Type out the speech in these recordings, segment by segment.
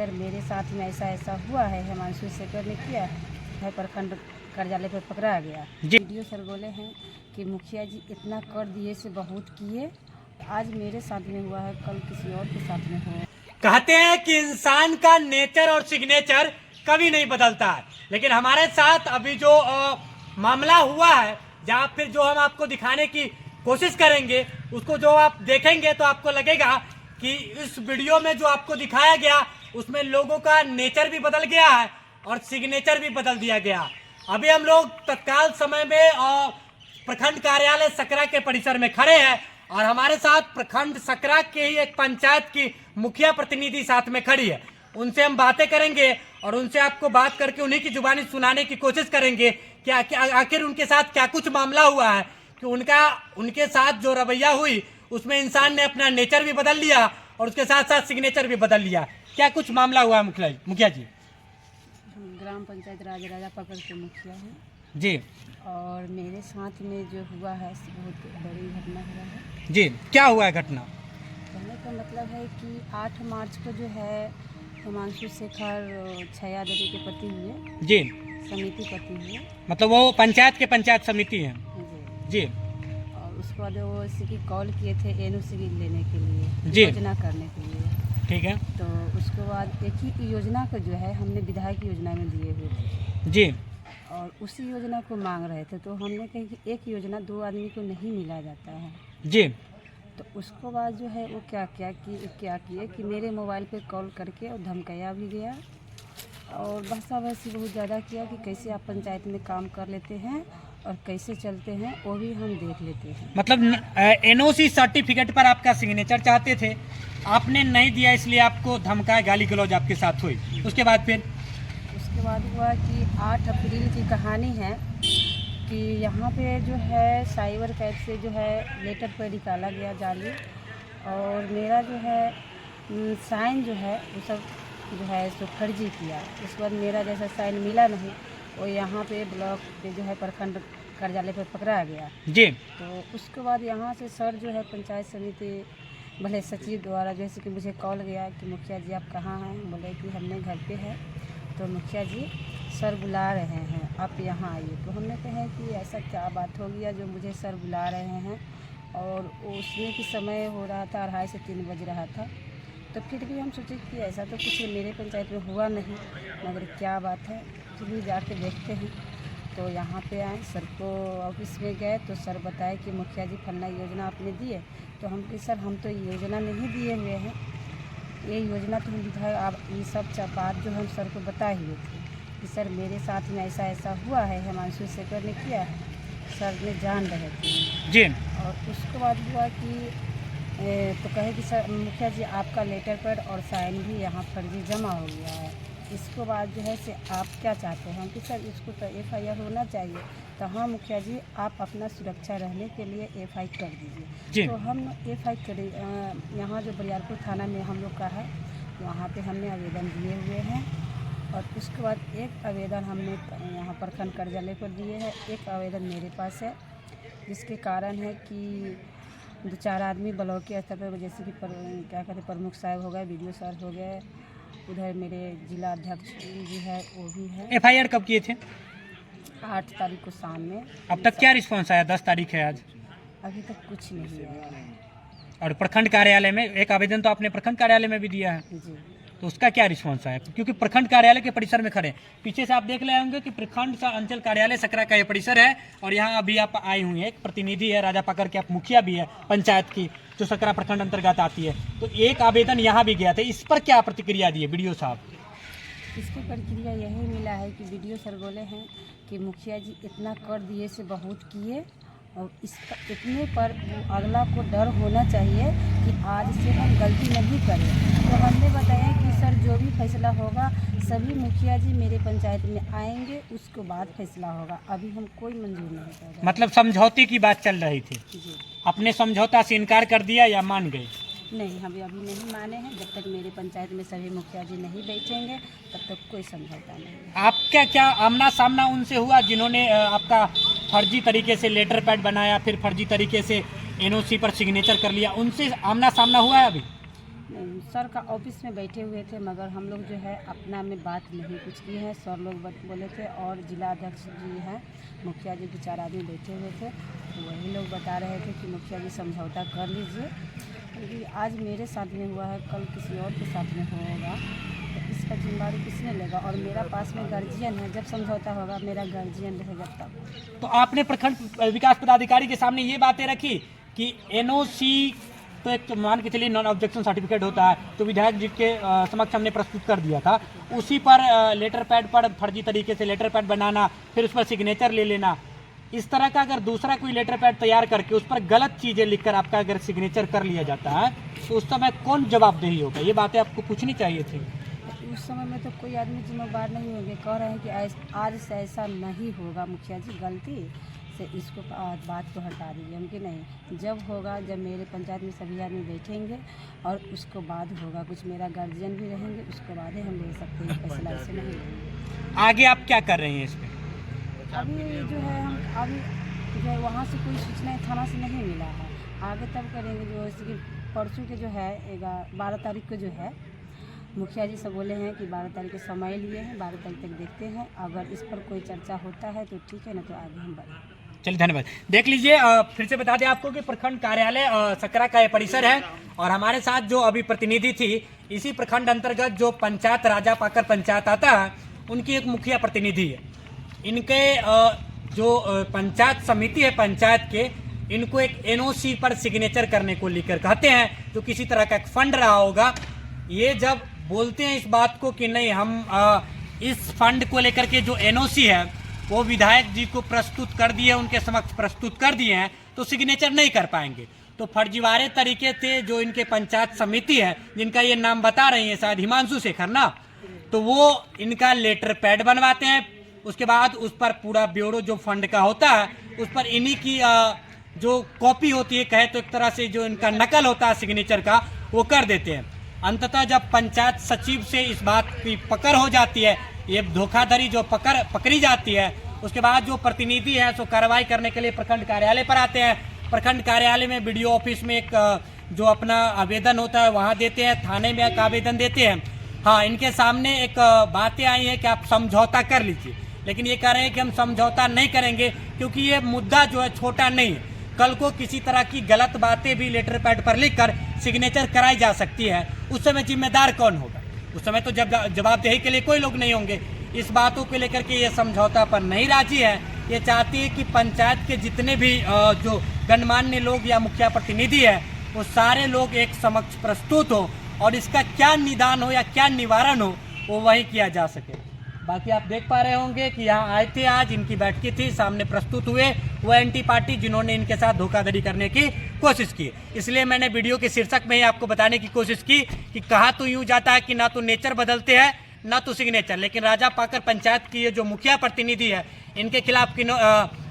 Sir मेरे साथ में ऐसा ऐसा हुआ है, हिमांशु शेखर ने किया है, प्रखंड कार्यालय पर पकड़ा गया। वीडियो सर बोले हैं कि मुखिया जी इतना कर दिए से बहुत किए, आज मेरे साथ में हुआ है, कल किसी और के साथ में हो। कहते हैं कि इंसान का नेचर और सिग्नेचर कभी नहीं बदलता है, लेकिन हमारे साथ अभी जो मामला हुआ है, जहाँ फिर जो हम आपको दिखाने की कोशिश करेंगे, उसको जो आप देखेंगे तो आपको लगेगा कि इस वीडियो में जो आपको दिखाया गया उसमें लोगों का नेचर भी बदल गया है और सिग्नेचर भी बदल दिया गया। अभी हम लोग तत्काल समय में प्रखंड कार्यालय सकरा के परिसर में खड़े हैं और हमारे साथ प्रखंड सकरा के ही एक पंचायत की मुखिया प्रतिनिधि साथ में खड़ी है। उनसे हम बातें करेंगे और उनसे आपको बात करके उन्हीं की जुबानी सुनाने की कोशिश करेंगे कि आखिर उनके साथ क्या कुछ मामला हुआ है कि उनके साथ जो रवैया हुई उसमें इंसान ने अपना नेचर भी बदल लिया और उसके साथ साथ सिग्नेचर भी बदल लिया। क्या कुछ मामला हुआ है मुखिया जी? ग्राम पंचायत राजा पकड़ के मुखिया है जी, और मेरे साथ में जो हुआ है बहुत बड़ी घटना हुआ है। जी, क्या हुआ है घटना? कहने का मतलब है कि 8 मार्च को जो है हिमांशु शेखर छया देवी के पति हुए, जी, समिति पति हुए, मतलब वो पंचायत के पंचायत समिति है। जी। जी, और उसके बाद वो इसी की कॉल किए थे एनओसी लेने के लिए, जी, योजना करने के लिए। ठीक है। तो उसके बाद एक ही योजना को जो है हमने विधायक योजना में दिए हुए थे, जी, और उसी योजना को मांग रहे थे। तो हमने कहा कि एक योजना 2 आदमी को नहीं मिला जाता है। जी, तो उसको बाद जो है वो क्या किए कि मेरे मोबाइल पे कॉल करके और धमकाया भी गया और बहसा बहसी बहुत ज़्यादा किया कि कैसे आप पंचायत में काम कर लेते हैं और कैसे चलते हैं वो भी हम देख लेते हैं। मतलब एनओसी सर्टिफिकेट पर आपका सिग्नेचर चाहते थे, आपने नहीं दिया, इसलिए आपको धमकाया, गाली गलौज आपके साथ हुई। उसके बाद हुआ कि 8 अप्रैल की कहानी है कि यहाँ पे जो है साइबर कैफ से जो है लेटर पर निकाला गया जाली, और मेरा जो है साइन जो है वो सब जो है सो फर्जी किया। उसके बाद मेरा जैसा साइन मिला नहीं, वो यहाँ पे ब्लॉक पे जो है प्रखंड कार्यालय पर पकड़ा गया। जी, तो उसके बाद यहाँ से सर जो है पंचायत समिति भले सचिव द्वारा जैसे कि मुझे कॉल गया कि मुखिया जी आप कहाँ हैं? बोले कि हमने घर पे है। तो मुखिया जी सर बुला रहे हैं, आप यहाँ आइए। तो हमने कहा कि ऐसा क्या बात हो गया जो मुझे सर बुला रहे हैं, और उसमें कि समय हो रहा था 2:30 से 3 बज रहा था। तो फिर भी हम सोचे कि ऐसा तो कुछ मेरे पंचायत में हुआ नहीं, मगर क्या बात है, चलिए जाके देखते हैं। तो यहाँ पे आए, सर को ऑफिस में गए तो सर बताए कि मुखिया जी फलना योजना आपने दिए। तो हम कहे सर हम तो योजना नहीं दिए हुए हैं, ये योजना तो हम विधायक आप ये सब बात जो हम सर को बताए हुए थे कि सर मेरे साथ में ऐसा ऐसा हुआ है, हिमांशु शेखर ने किया है, सर ने जान रहे थे। जी, और उसके बाद हुआ कि तो कहे कि सर मुखिया जी आपका लेटर पैड और साइन भी यहाँ फर्जी जमा हो गया है, इसको बाद जो है से आप क्या चाहते हैं? कि सर इसको तो FIR होना चाहिए। तो हाँ मुखिया जी आप अपना सुरक्षा रहने के लिए FI कर दीजिए। तो हम FI करें, यहाँ जो बरियारपुर थाना में हम लोग का है, वहाँ पे हमने आवेदन दिए हुए हैं। और उसके बाद एक आवेदन हमने यहाँ प्रखंड कार्यालय पर दिए हैं, एक आवेदन मेरे पास है, जिसके कारण है कि 2-4 आदमी ब्लॉक के स्तर पर, जैसे कि क्या कहते प्रमुख साहब हो गए, BDO साहब हो गए, उधर मेरे जिला अध्यक्ष जी है वो भी है। FIR कब किए थे? 8 तारीख को शाम में। अब तक क्या रिस्पॉन्स आया? 10 तारीख है आज, अभी तक कुछ नहीं आया। और प्रखंड कार्यालय में एक आवेदन तो आपने प्रखंड कार्यालय में भी दिया है, जी, तो उसका क्या रिस्पॉन्स आया? क्योंकि प्रखंड कार्यालय के परिसर में खड़े, पीछे से आप देख रहे होंगे कि प्रखंड सा अंचल कार्यालय सकरा का ये परिसर है, और यहाँ अभी आप आई हुई हैं, एक प्रतिनिधि है राजा पकड़ के, आप मुखिया भी है पंचायत की जो सकरा प्रखंड अंतर्गत आती है। तो एक आवेदन यहाँ भी गया था, इस पर क्या प्रतिक्रिया दी है BDO साहब? इसकी प्रतिक्रिया यही मिला है कि BDO सर बोले हैं कि मुखिया जी इतना कर दिए से बहुत किए, और इतने पर अगला को डर होना चाहिए कि आज से हम गलती नहीं करें। तो हमने बताया कि सर जो भी फैसला होगा सभी मुखिया जी मेरे पंचायत में आएंगे, उसके बाद फैसला होगा, अभी हम कोई मंजूर नहीं कर रहे। मतलब समझौते की बात चल रही थी, जी, अपने समझौता से इनकार कर दिया या मान गए? नहीं, हम अभी नहीं माने हैं। जब तक मेरे पंचायत में सभी मुखिया जी नहीं बैठेंगे तब तक कोई समझौता नहीं है। आपका क्या आमना सामना उनसे हुआ जिन्होंने आपका फर्जी तरीके से लेटर पैड बनाया, फिर फर्जी तरीके से NOC पर सिग्नेचर कर लिया? उनसे आमना सामना हुआ है अभी? नहीं, सर का ऑफिस में बैठे हुए थे, मगर हम लोग जो है अपना में बात नहीं कुछ की है। सर लोग बोले थे और जिला अध्यक्ष जी हैं, मुखिया जी 2-4 आदमी बैठे हुए थे, तो वही लोग बता रहे थे कि मुखिया जी समझौता कर लीजिए, क्योंकि आज मेरे साथ में हुआ है, कल किसी और के साथ में होगा, तो इसका जिम्मेदारी किसने लेगा। और मेरा पास में गार्जियन है, जब समझौता होगा मेरा गार्जियन रहेगा तब। तो आपने प्रखंड विकास पदाधिकारी के सामने ये बातें रखी कि एनओसी तो एक मान के चलिए नॉन ऑब्जेक्शन सर्टिफिकेट होता है, तो विधायक जी के समक्ष हमने प्रस्तुत कर दिया था, उसी पर लेटर पैड पर फर्जी तरीके से लेटर पैड बनाना, फिर उस पर सिग्नेचर ले लेना, इस तरह का अगर दूसरा कोई लेटर पैड तैयार करके उस पर गलत चीज़ें लिखकर आपका अगर सिग्नेचर कर लिया जाता है तो उस समय कौन जवाबदेही होगा? ये बातें आपको पूछनी चाहिए थी। उस समय में तो कोई आदमी जिम्मेदार नहीं होंगे। कह रहे हैं कि आज से ऐसा नहीं होगा, मुखिया जी गलती से इसको बात को हटा दीजिए। हम कि नहीं, जब होगा, जब मेरे पंचायत में सभी आदमी बैठेंगे और उसको बाद होगा, कुछ मेरा गार्जियन भी रहेंगे, उसको बाद ही हम ले सकते हैं फैसला, ऐसे नहीं लेंगे। आगे आप क्या कर रहे हैं इस पर? अभी जो है हम अभी जो है वहाँ से कोई सूचना थाना से नहीं मिला है, आगे तब करेंगे। जो जैसे कि परसों के जो है 12 तारीख को जो है मुखिया जी से बोले हैं कि 12 तारीख को समय लिए हैं, 12 तारीख तक देखते हैं, अगर इस पर कोई चर्चा होता है तो ठीक है, ना तो आगे हम बढ़ें। चलिए धन्यवाद। देख लीजिए, फिर से बता दें आपको कि प्रखंड कार्यालय सकरा का ये परिसर है और हमारे साथ जो अभी प्रतिनिधि थी, इसी प्रखंड अंतर्गत जो पंचायत राजा पाकर पंचायत आता है, उनकी एक मुखिया प्रतिनिधि है। इनके जो पंचायत समिति है पंचायत के, इनको एक एनओसी पर सिग्नेचर करने को लेकर कहते हैं, जो किसी तरह का एक फंड रहा होगा। ये जब बोलते हैं इस बात को कि नहीं, हम इस फंड को लेकर के जो एनओसी है वो विधायक जी को प्रस्तुत कर दिए, उनके समक्ष प्रस्तुत कर दिए हैं, तो सिग्नेचर नहीं कर पाएंगे। तो फर्जीवाड़े तरीके थे जो इनके पंचायत समिति है, जिनका ये नाम बता रही है शायद हिमांशु शेखर ना, तो वो इनका लेटर पैड बनवाते हैं, उसके बाद उस पर पूरा ब्यूरो जो फंड का होता है उस पर इन्हीं की जो कॉपी होती है, कहे तो एक तरह से जो इनका नकल होता है सिग्नेचर का, वो कर देते हैं। अंततः जब पंचायत सचिव से इस बात की पकड़ हो जाती है, ये धोखाधड़ी जो पकड़ी जाती है, उसके बाद जो प्रतिनिधि है सो कार्रवाई करने के लिए प्रखंड कार्यालय पर आते हैं। प्रखंड कार्यालय में बीडीओ ऑफिस में एक जो अपना आवेदन होता है वहाँ देते हैं, थाने में एक आवेदन देते हैं। हाँ, इनके सामने एक बातें आई हैं कि आप समझौता कर लीजिए, लेकिन ये कह रहे हैं कि हम समझौता नहीं करेंगे, क्योंकि ये मुद्दा जो है छोटा नहीं है। कल को किसी तरह की गलत बातें भी लेटर पैड पर लिखकर सिग्नेचर कराई जा सकती है, उस समय जिम्मेदार कौन होगा? उस समय तो जवाबदेही के लिए कोई लोग नहीं होंगे। इस बातों को लेकर के ये समझौता पर नहीं राजी है। ये चाहती है कि पंचायत के जितने भी जो गणमान्य लोग या मुखिया प्रतिनिधि है, वो सारे लोग एक समक्ष प्रस्तुत हो और इसका क्या निदान हो या क्या निवारण हो वो वही किया जा सके। बाकी आप देख पा रहे होंगे कि यहाँ आए थे, आज इनकी बैठकी थी, सामने प्रस्तुत हुए वो एंटी पार्टी जिन्होंने इनके साथ धोखाधड़ी करने की कोशिश की। इसलिए मैंने वीडियो के शीर्षक में ही आपको बताने की कोशिश की कि कहा तो यूँ जाता है कि ना तो नेचर बदलते हैं ना तो सिग्नेचर, लेकिन राजा पाकर पंचायत की ये जो मुखिया प्रतिनिधि है, इनके खिलाफ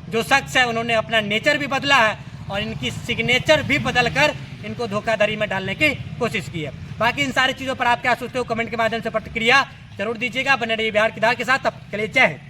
जो शख्स है उन्होंने अपना नेचर भी बदला है और इनकी सिग्नेचर भी बदलकर इनको धोखाधड़ी में डालने की कोशिश की है। बाकी इन सारी चीज़ों पर आप क्या सोचते हो, कमेंट के माध्यम से प्रतिक्रिया जरूर दीजिएगा। बने रहिए बिहार की धार के साथ। तब के लिए जय हिंद।